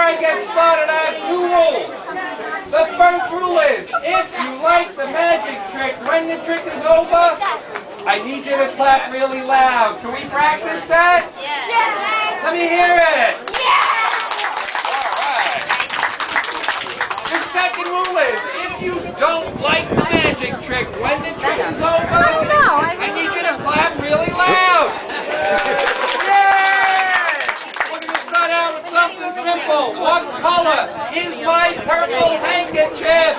I get started, I have two rules. The first rule is, if you like the magic trick, when the trick is over, I need you to clap really loud. Can we practice that? Yes. Let me hear it. Yes. All right. The second rule is, if you don't like the magic trick, when the trick is over, I need you to clap really loud. We're going to start out with something simple. What color is my purple handkerchief?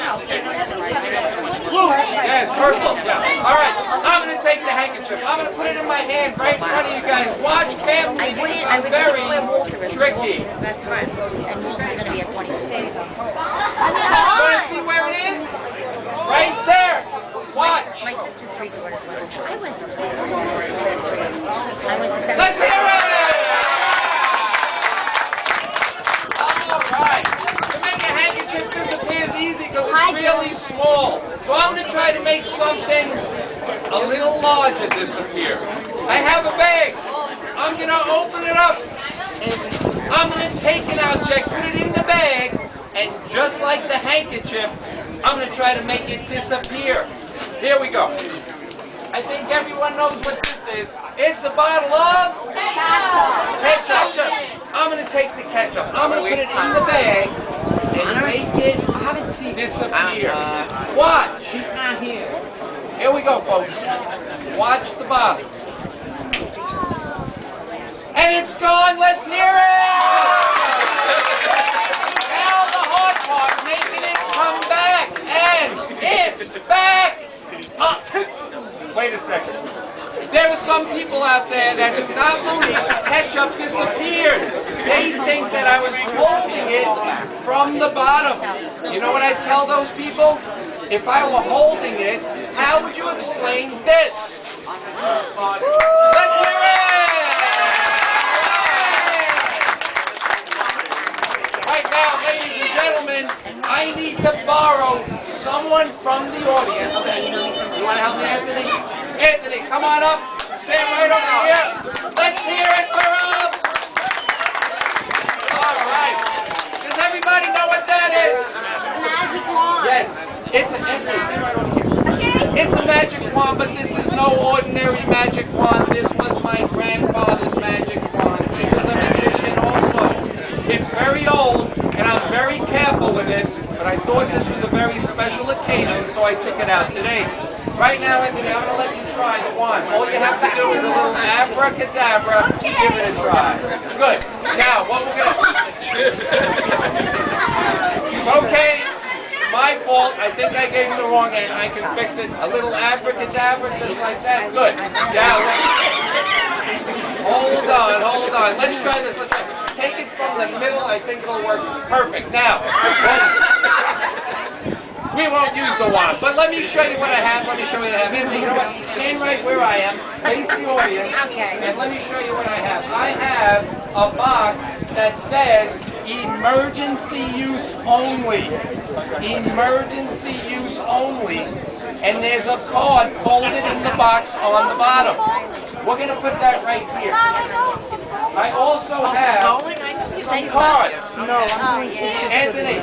Blue. Yes, purple. Yeah. All right. I'm going to take the handkerchief. I'm going to put it in my hand right in front of you guys. Watch family. These are very tricky. And Walter's going to be a 20. You want to see where it is? Right there. Watch. My sister's 3 daughters. I went to 20. I went to 7. Let's hear it! All right. To make a handkerchief disappear is easy because it's really small. So I'm going to try to make something a little larger disappear. I have a bag. I'm going to open it up. I'm going to take an object, put it in the bag, and just like the handkerchief, I'm going to try to make it disappear. Here we go. I think everyone knows what this is. It's a bottle of ketchup. I'm going to take the ketchup. I'm going to put it in the bag and make it disappear. Watch. He's not here. Here we go, folks. Watch the bottle. And it's gone. Let's hear it. Now the hard part, making it come back. And it's back up. Wait a second. There are some people out there that do not believe ketchup disappeared. They think that I was holding it from the bottom. You know what I tell those people? If I were holding it, how would you explain this? Let's hear it! Right now, ladies and gentlemen, I need to borrow someone from the audience. You want to help me, Anthony? Anthony, come on up. Stand right over here. Let's hear it for him. All right. Does everybody know what that is? Magic wand. Yes. It's a, Anthony, stand right over here. It's a magic wand, but this is no ordinary magic wand. This was my grandfather's magic wand. He was a magician also. It's very old, and I'm very careful with it, but I thought this was a very special occasion, so I took it out today. Right now, Anthony, I'm going to let you try the wand. All you have to do is a little abracadabra. Give it a try. Good. Now, what we're going to... It's okay. It's my fault. I think I gave him the wrong end. I can fix it. A little abracadabra, just like that. Good. Now, hold on. Let's try this. Let's try this. Take it from the middle. I think it'll work perfect. Now, we won't use the wand, but let me show you what I have. Anthony, you know what? Stand right where I am. Face the audience. Okay. And let me show you what I have. I have a box that says emergency use only. Emergency use only. And there's a card folded in the box on the bottom. We're going to put that right here. I also have some cards. No, Anthony,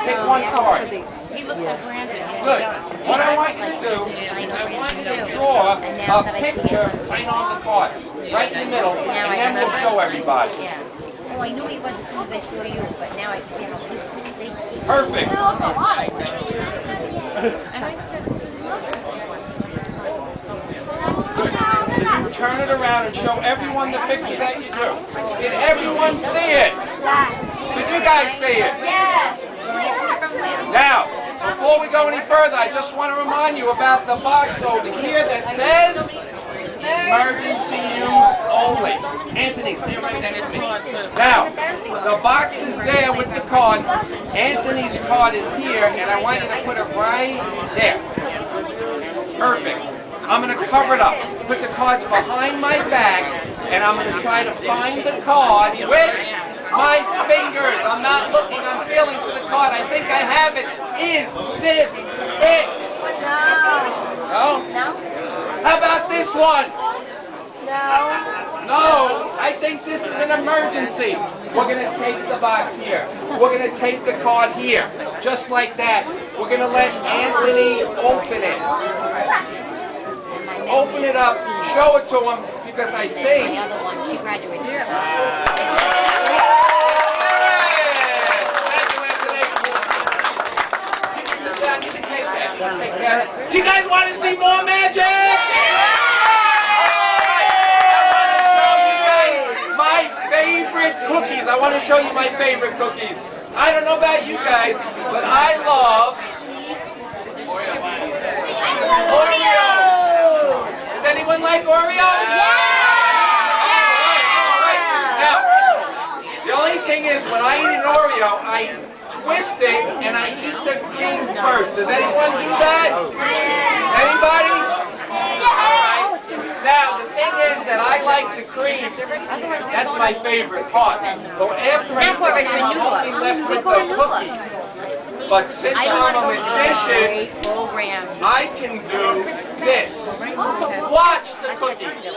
pick one card. He looks like Brandon. Good. What I want you to do is I want you to draw a picture right on the card, right in the middle, and then we'll show everybody. Yeah. Well, I knew he was as soon as I saw you, but now I can see how he Perfect. And I said as soon as Good. Turn it around and show everyone the picture that you drew. Did everyone see it? Did you guys see it? Yes. Now, before we go any further, I just want to remind you about the box over here that says emergency use only. Anthony, stay right next to me. Now, the box is there with the card. Anthony's card is here, and I want you to put it right there. Perfect. I'm going to cover it up. Put the cards behind my back, and I'm going to try to find the card with my fingers. I'm not looking, I'm feeling for the card. I think I have it. Is this it? No. No? How about this one? No. No, I think this is an emergency. We're going to take the box here. We're going to take the card here. Just like that. We're going to let Anthony open it. Open it up. Show it to him because I think... The other one, she graduated. You can sit down. You can take that. Take that. You guys want to see more magic? Cookies. I want to show you my favorite cookies. I don't know about you guys, but I love Oreos. Does anyone like Oreos? All right. Now, the only thing is when I eat an Oreo, I twist it and I eat the cream first. Does anyone do that? Anybody? All right. Now, the thing is that I like the cream. That's my favorite part. So after I eat the cream, I'm only left with the cookies. But since I'm a magician, I can do this. Watch the cookies.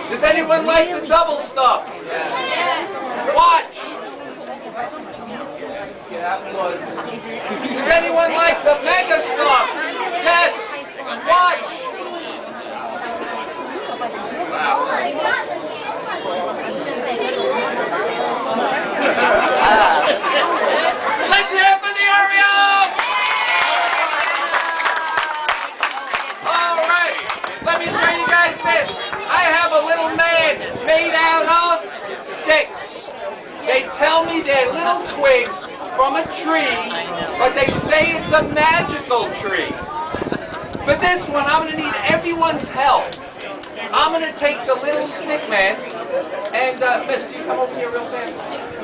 Does anyone like the double stuff? Watch. Does anyone like the mega stuff? Yes. Watch. Let's hear it for the Oreo. All right. Let me show you guys this. I have a little man made out of sticks. They tell me they're little twigs from a tree, but they say it's a magical tree. For this one, I'm going to need everyone's help. I'm going to take the little stick man, and miss, you come over here real fast.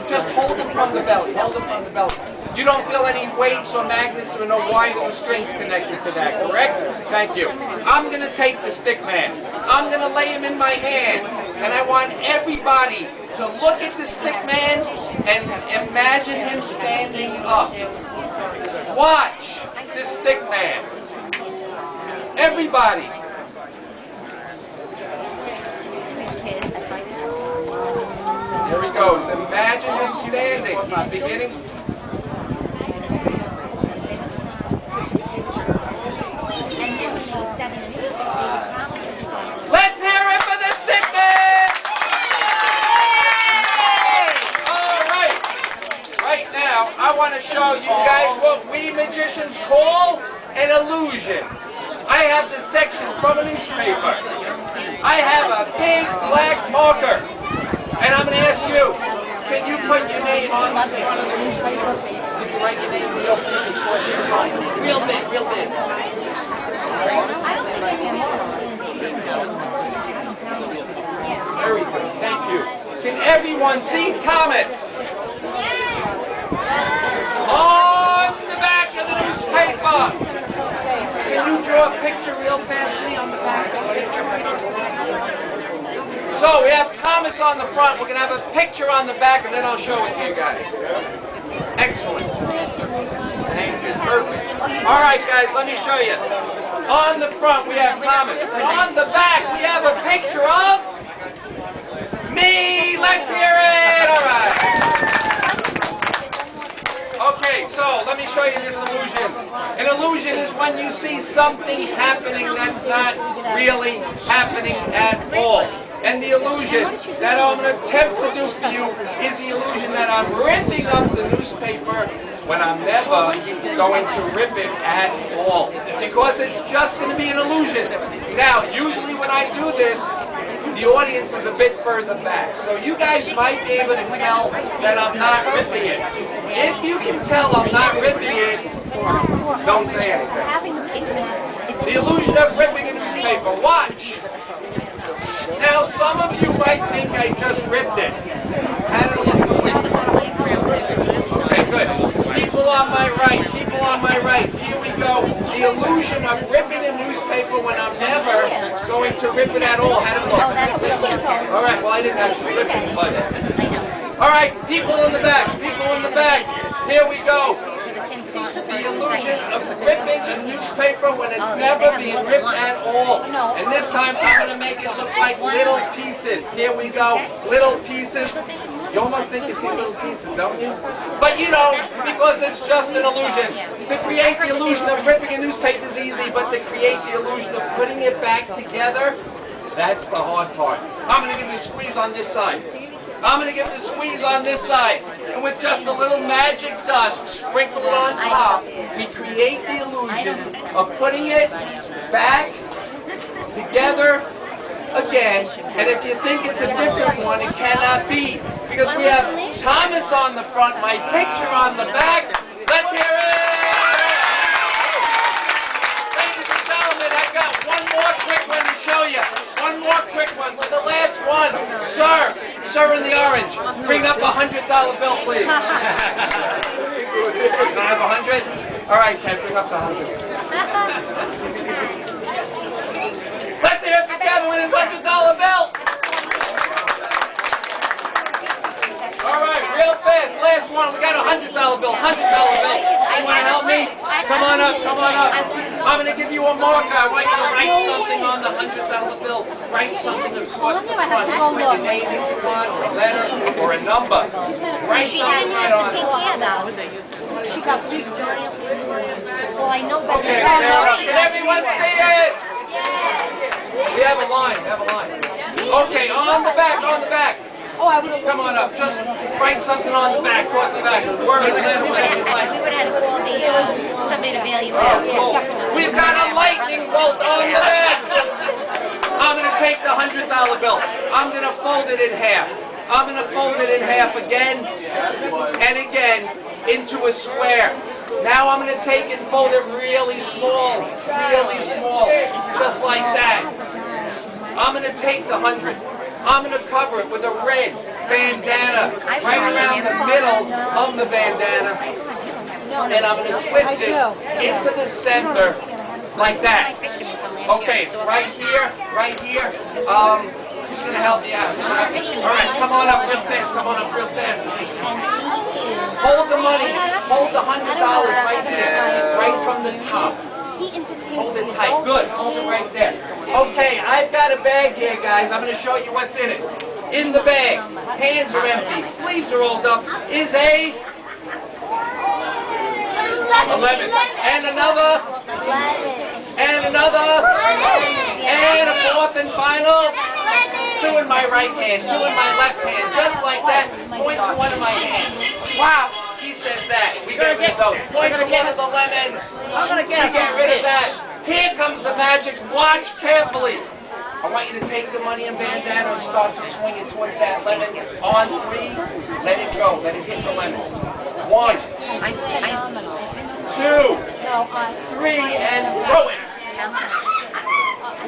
Just hold him from the belly. Hold him from the belly. You don't feel any weights or magnets or no wires or strings connected to that, correct? Thank you. I'm going to take the stick man. I'm going to lay him in my hand, and I want everybody to look at the stick man and imagine him standing up. Watch the stick man. Everybody. There he goes. Imagine him standing. He's beginning. Let's hear it for the stick man! All right. Right now, I want to show you guys what we magicians call an illusion. I have the section from a newspaper. I have a big black marker. And I'm going to ask you, can you put your name on the front of the newspaper? Did you write your name real big? Real big, real big. Very good, thank you. Can everyone see Thomas? On the back of the newspaper. Can you draw a picture real fast for me on the back of the picture? So we have Thomas on the front. We're going to have a picture on the back, and then I'll show it to you guys. Excellent. Thank you. Perfect. All right, guys, let me show you. On the front, we have Thomas. And on the back, we have a picture of me. Let's hear it. All right. Okay, so let me show you this illusion. An illusion is when you see something happening that's not really happening at all. And the illusion that I'm going to attempt to do for you is the illusion that I'm ripping up the newspaper when I'm never going to rip it at all. Because it's just going to be an illusion. Now, usually when I do this, the audience is a bit further back. So you guys might be able to tell that I'm not ripping it. If you can tell I'm not ripping it, don't say anything. The illusion of ripping a newspaper. Watch. Now, some of you might think I just ripped it. How did it look to you? Okay, good. People on my right, here we go. The illusion of ripping a newspaper when I'm never going to rip it at all. How did it look? All right, well, I didn't actually rip it, but... All right, people in the back, here we go. the illusion of ripping a newspaper when it's never being ripped at all. And this time I'm going to make it look like little pieces. Here we go, little pieces. You almost think you see little pieces, don't you? But you don't, because it's just an illusion. To create the illusion of ripping a newspaper is easy, but to create the illusion of putting it back together, that's the hard part. I'm going to give you a squeeze on this side. I'm going to give it a squeeze on this side. And with just a little magic dust, sprinkle it on top, we create the illusion of putting it back together again. And if you think it's a different one, it cannot be. Because we have Thomas on the front, my picture on the back. Let's hear it! Ladies and gentlemen, I've got one more quick one to show you. One more quick one for the last one. Sir in the orange, bring up $100 bill, please. Can I have 100? All right, Ken, bring up the 100. Let's hear it for Kevin with his $100 bill. All right, real fast, last one. We got a $100 bill, $100 bill. You want to help me? Come on up, come on up. I'm going to give you a marker. I want you to write something on the $100 bill. Write something across the front. Write your name if you want, or a letter, or a number. Write something right on it. She got big giant. Well, I know better. Okay, can everyone see it? We have a line, Okay, on the back, on the back. Come on up, just write something on the back, across the back, a word, a letter, whatever you like. We would have to call somebody to bail you out. Cool. We've got a lightning bolt on the back. I'm going to take the $100 bill. I'm going to fold it in half. I'm going to fold it in half again and again into a square. Now I'm going to take it and fold it really small, just like that. I'm going to take the 100. I'm going to cover it with a red bandana right around the middle of the bandana, and I'm going to twist it into the center like that. Okay, it's right here, right here. Who's going to help me out? All right, come on up real fast, Hold the money, hold the $100 right here, right from the top. Hold it tight, good, hold it right there. Okay, I've got a bag here, guys. I'm going to show you what's in it. In the bag, hands are empty, sleeves are rolled up, is a 11. And another, and another, and a fourth and final. 2 in my right hand, 2 in my left hand, just like that. Point to one of my hands. Wow, he says that. We get rid of those. Point to one of the lemons. We get rid of that. Here comes the magic. Watch carefully. I want you to take the money and bandana and start to swing it towards that lemon. On 3, let it go. Let it hit the lemon. 1, 2, 3, and throw it.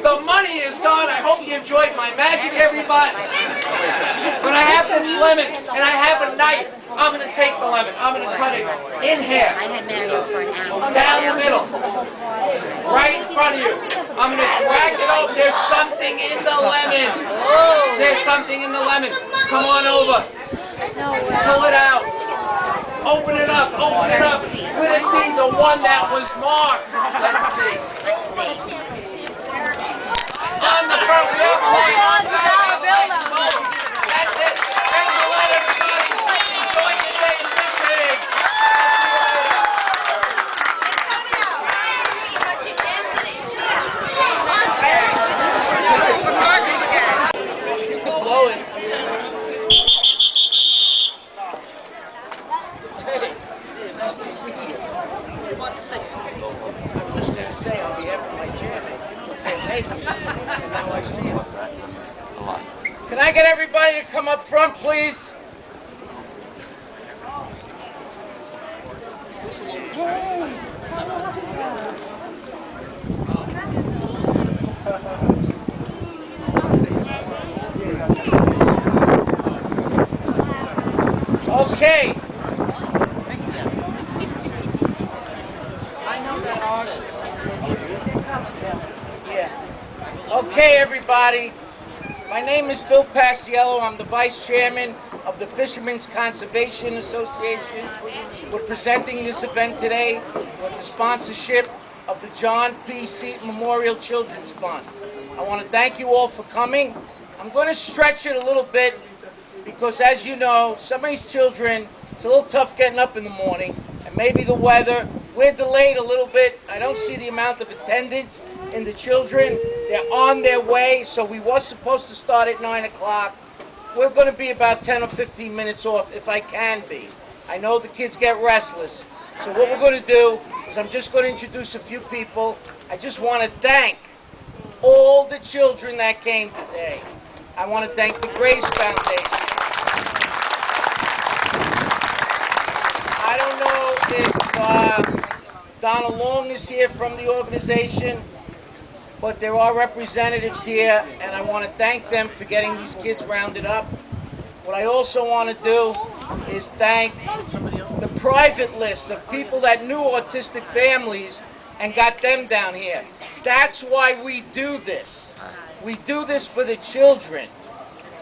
The money is gone. I hope you enjoyed my magic, everybody. But I have this lemon, and I have a knife. I'm going to take the lemon. I'm going to cut it in half. Down the middle. Right in front of you. I'm going to crack it open. There's something in the lemon. There's something in the lemon. Come on over. Pull it out. Open it up. Open it up. Could it be the one that was marked? Let's see. On the front, we have a line. On the back, we have a line. That's it. Thanks a lot, everybody. Enjoy your day fishing. You can blow it. Hey, nice to see you. You want to say something? I'm just going to say on behalf of my chairman, thank you. And now I see him. Can I get everybody to come up front, please? Okay. I know that artist. Yeah. Okay, everybody. My name is Bill Paciello. I'm the vice chairman. of the Fishermen's Conservation Association. We're presenting this event today with the sponsorship of the John P. Seton Memorial Children's Fund. I want to thank you all for coming. I'm going to stretch it a little bit because, as you know, some of these children, it's a little tough getting up in the morning, and maybe the weather. We're delayed a little bit. I don't see the amount of attendance in the children. They're on their way, so we were supposed to start at 9 o'clock. We're going to be about 10 or 15 minutes off, if I can be. I know the kids get restless. So what we're going to do is I'm just going to introduce a few people. I just want to thank all the children that came today. I want to thank the Grace Foundation. I don't know if Donna Long is here from the organization, but there are representatives here, and I want to thank them for getting these kids rounded up. What I also want to do is thank the private list of people that knew autistic families and got them down here. That's why we do this. We do this for the children.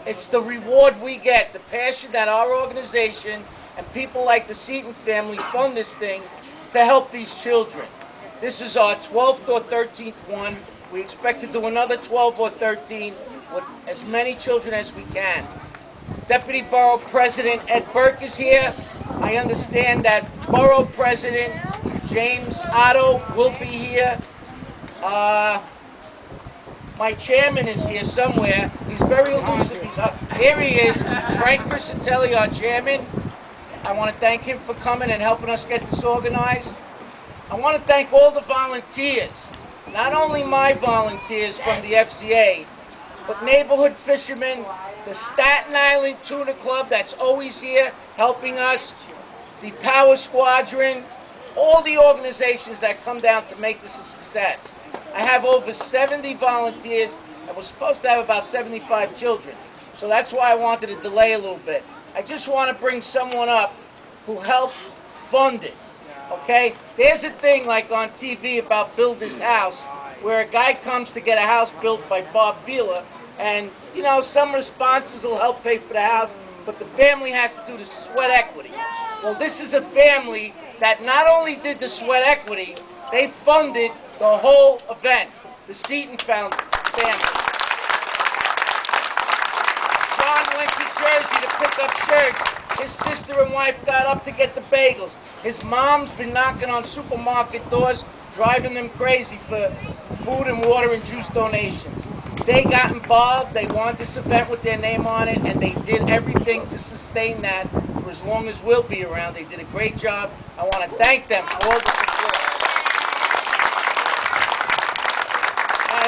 It's the reward we get, the passion that our organization and people like the Seton family fund this thing to help these children. This is our 12th or 13th one. We expect to do another 12 or 13 with as many children as we can. Deputy Borough President Ed Burke is here. I understand that Borough President James Otto will be here. My chairman is here somewhere. He's very elusive. Here he is, Frank Crisatelli, our chairman. I want to thank him for coming and helping us get this organized. I want to thank all the volunteers, not only my volunteers from the FCA, but neighborhood fishermen, the Staten Island Tuna Club that's always here helping us, the Power Squadron, all the organizations that come down to make this a success. I have over 70 volunteers, and we're supposed to have about 75 children. So that's why I wanted to delay a little bit. I just want to bring someone up who helped fund it, okay? There's a thing like on TV about Build This House, where a guy comes to get a house built by Bob Vila, and, you know, some responses will help pay for the house, but the family has to do the sweat equity. Well, this is a family that not only did the sweat equity, they funded the whole event, the Seton family. John went to Jersey to pick up shirts. His sister and wife got up to get the bagels. His mom's been knocking on supermarket doors, driving them crazy for food and water and juice donations. They got involved. They wanted this event with their name on it, and they did everything to sustain that for as long as we'll be around. They did a great job. I want to thank them for all the support.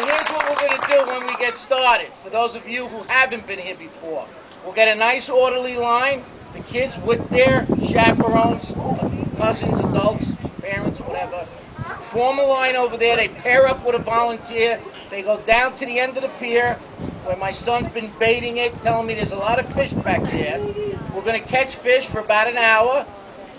Here's what we're going to do when we get started. For those of you who haven't been here before, we'll get a nice orderly line. The kids with their chaperones, cousins, adults, parents, whatever, form a line over there. They pair up with a volunteer. They go down to the end of the pier where my son's been baiting it, telling me there's a lot of fish back there. We're going to catch fish for about an hour.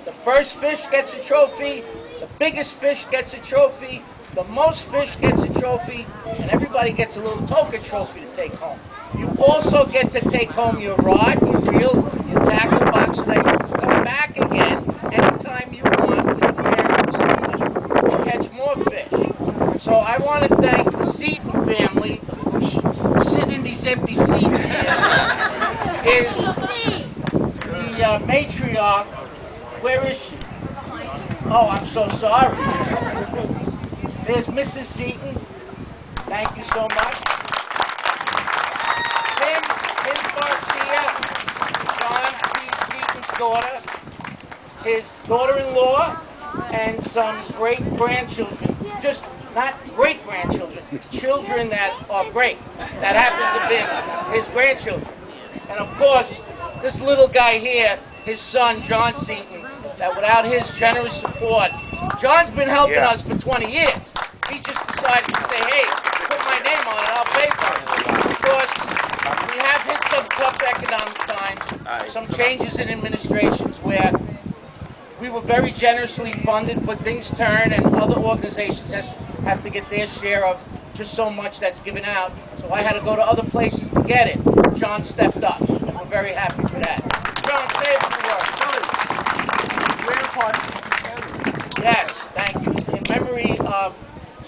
The first fish gets a trophy. The biggest fish gets a trophy. The most fish gets a trophy, and everybody gets a little token trophy to take home. You also get to take home your rod, your reel, your tackle box, so that you can come back again anytime you want with your parents to catch more fish. So I want to thank the Seton family who's sitting in these empty seats here. Is the matriarch. Where is she? Oh, I'm so sorry. There's Mrs. Seton. Thank you so much. Kim Garcia, John P. Seton's daughter, his daughter-in-law, and some great-grandchildren. Just not great-grandchildren, children that are great, that happen to be his grandchildren. And of course, this little guy here, his son, John Seton, that without his generous support, John's been helping us for 20 years. He just decided to say, hey, put my name on it, I'll pay for it. Of course, we have hit some tough economic times, some changes in administrations where we were very generously funded, but things turn and other organizations have to get their share of just so much that's given out. So I had to go to other places to get it. John stepped up, and we're very happy for that.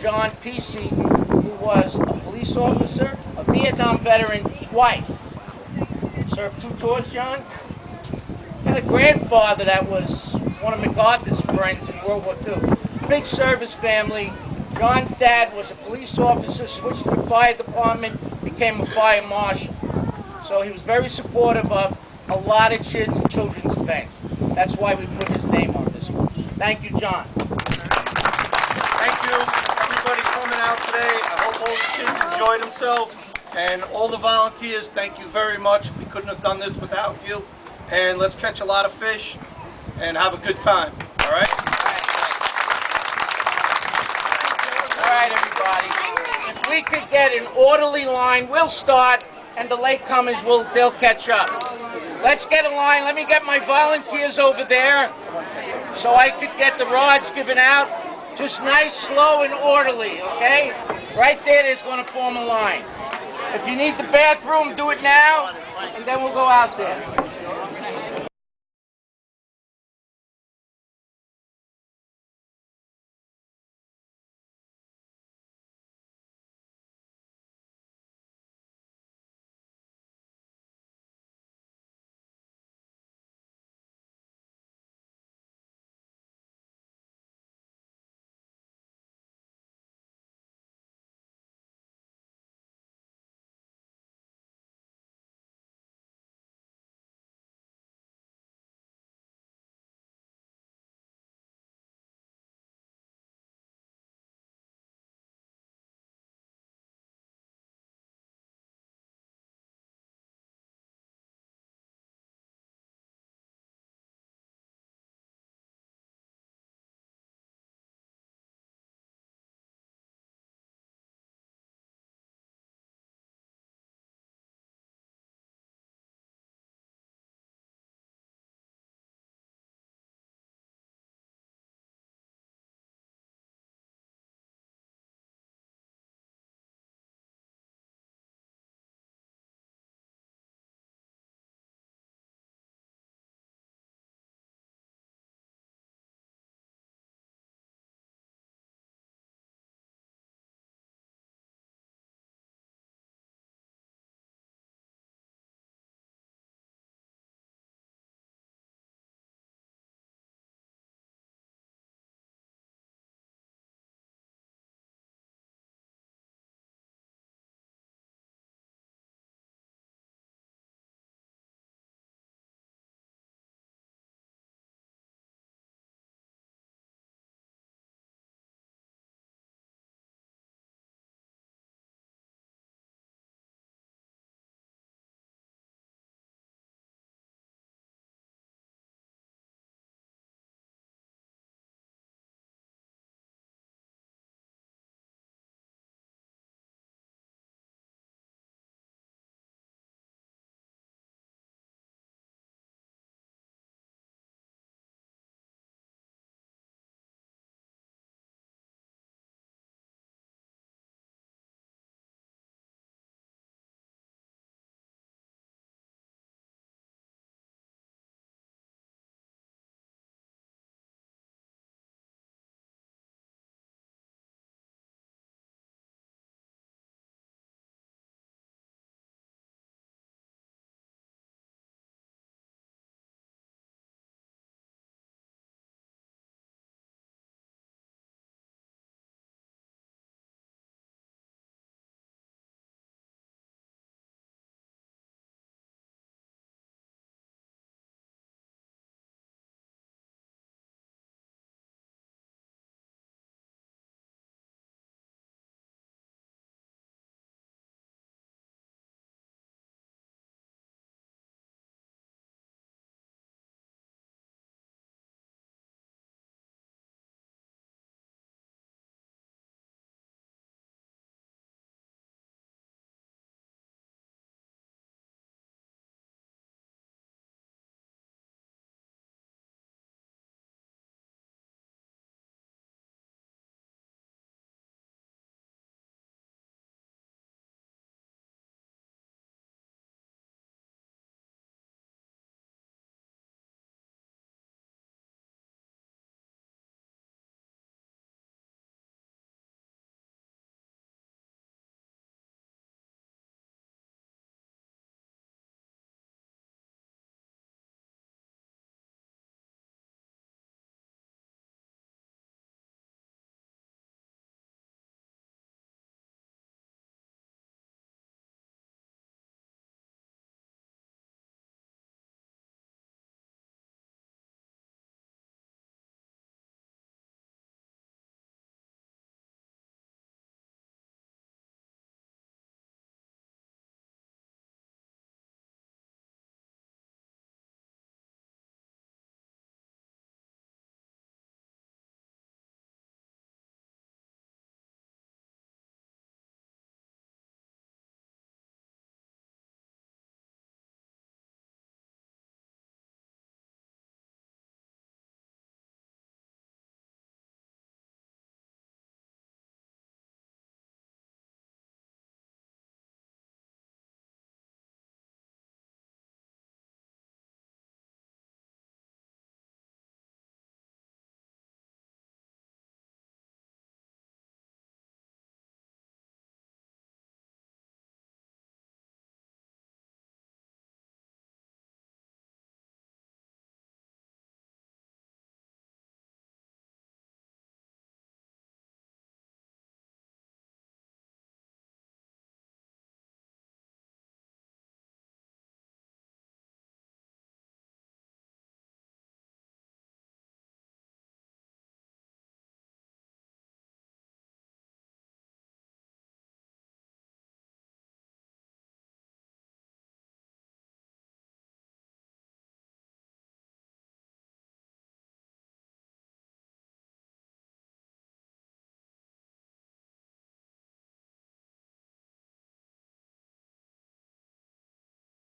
John P. Seaton, who was a police officer, a Vietnam veteran twice. Served 2 tours, John. Had a grandfather that was one of MacArthur's friends in World War II. Big service family. John's dad was a police officer, switched to the fire department, became a fire marshal. So he was very supportive of a lot of children's events. That's why we put his name on this one. Thank you, John. Thank you, everybody coming out today. I hope all the kids enjoyed themselves. And all the volunteers, thank you very much. We couldn't have done this without you. And let's catch a lot of fish and have a good time. All right? All right, everybody. If we could get an orderly line, we'll start, and the latecomers they'll catch up. Let's get a line. Let me get my volunteers over there so I could get the rods given out. Just nice, slow, and orderly, okay? Right there's going to form a line. If you need the bathroom, do it now, and then we'll go out there.